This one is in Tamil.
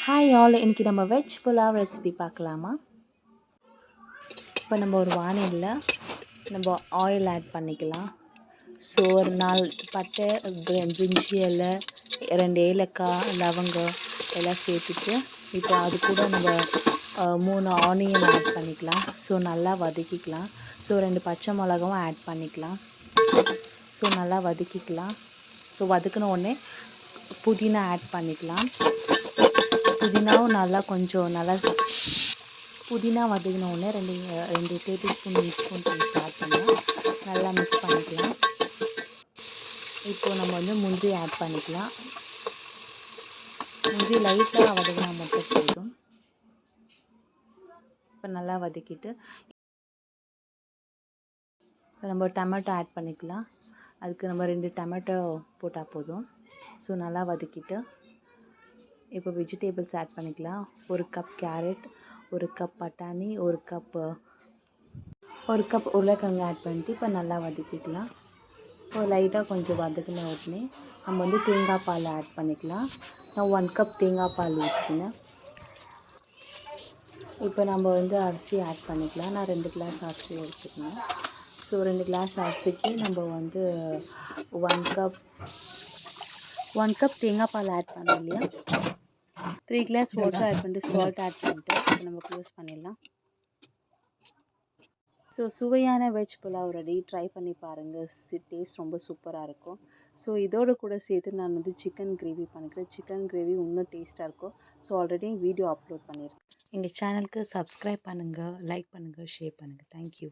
ஹாய் ஆல், இன்றைக்கி நம்ம வெஜ் புலாவ் ரெசிபி பார்க்கலாமா? இப்போ நம்ம ஒரு வானலில் நம்ம ஆயில் ஆட் பண்ணிக்கலாம். ஸோ ஒரு 4 பட்டை, பிரிஞ்சி இலை, 2 ஏலக்காய், லவங்கம் எல்லாம் சேர்த்துட்டு இப்போ அது கூட நம்ம 3 ஆனியன் ஆட் பண்ணிக்கலாம். ஸோ நல்லா வதக்கிக்கலாம். ஸோ 2 பச்சை மிளகாவும் ஆட் பண்ணிக்கலாம். ஸோ நல்லா வதக்கிக்கலாம். ஸோ வதக்கின உடனே புதினா ஆட் பண்ணிக்கலாம். புதினாவும் புதினா வதங்கின உடனே 2 டேபிள் ஸ்பூன் மிக்ஸ் ஆட் பண்ணலாம். நல்லா மிக்ஸ் பண்ணிக்கலாம். இப்போது நம்ம முந்திரி ஆட் பண்ணிக்கலாம். முந்திரி லைட்டாக வதங்கினா மட்டும் போதும். இப்போ நல்லா வதக்கிட்டு நம்ம டொமேட்டோ ஆட் பண்ணிக்கலாம். அதுக்கு நம்ம 2 டொமேட்டோ போட்டால் போதும். ஸோ நல்லா வதக்கிட்டு இப்போ வெஜிடேபிள்ஸ் ஆட் பண்ணிக்கலாம். 1 கப் கேரட், 1 கப் பட்டாணி, 1 கப் உருளைக்கிழங்கு ஆட் பண்ணிட்டு இப்போ நல்லா வதக்கிக்கலாம். இப்போ லைட்டாக கொஞ்சம் வதக்கின உடனே நம்ம தேங்காய் பால் ஆட் பண்ணிக்கலாம். நான் 1 கப் தேங்காய் பால் ஊற்றிக்கினேன். இப்போ நம்ம அரிசி ஆட் பண்ணிக்கலாம். நான் 2 கிளாஸ் அரிசி எடுத்துக்கினேன். ஸோ 2 கிளாஸ் அரிசிக்கு நம்ம 1 கப் தேங்காய் பால் ஆட் பண்ணோம் இல்லையா, 3 கிளாஸ் வாட்டர் ஆட் பண்ணிட்டு சால்ட் ஆட் பண்ணிட்டு இப்போ நம்ம க்ளோஸ் பண்ணிடலாம். ஸோ சுவையான வெஜ் புலாவ் ரெடி. ட்ரை பண்ணி பாருங்கள். டேஸ்ட் ரொம்ப சூப்பராக இருக்கும். ஸோ இதோடு கூட சேர்த்து நான் சிக்கன் கிரேவி பண்ணிக்கிறேன். சிக்கன் கிரேவி இன்னும் டேஸ்ட்டாக இருக்கும். ஸோ ஆல்ரெடி வீடியோ அப்லோட் பண்ணியிருக்கேன். எங்கள் சேனலுக்கு சப்ஸ்கிரைப் பண்ணுங்கள், லைக் பண்ணுங்கள், ஷேர் பண்ணுங்கள். தேங்க்யூ.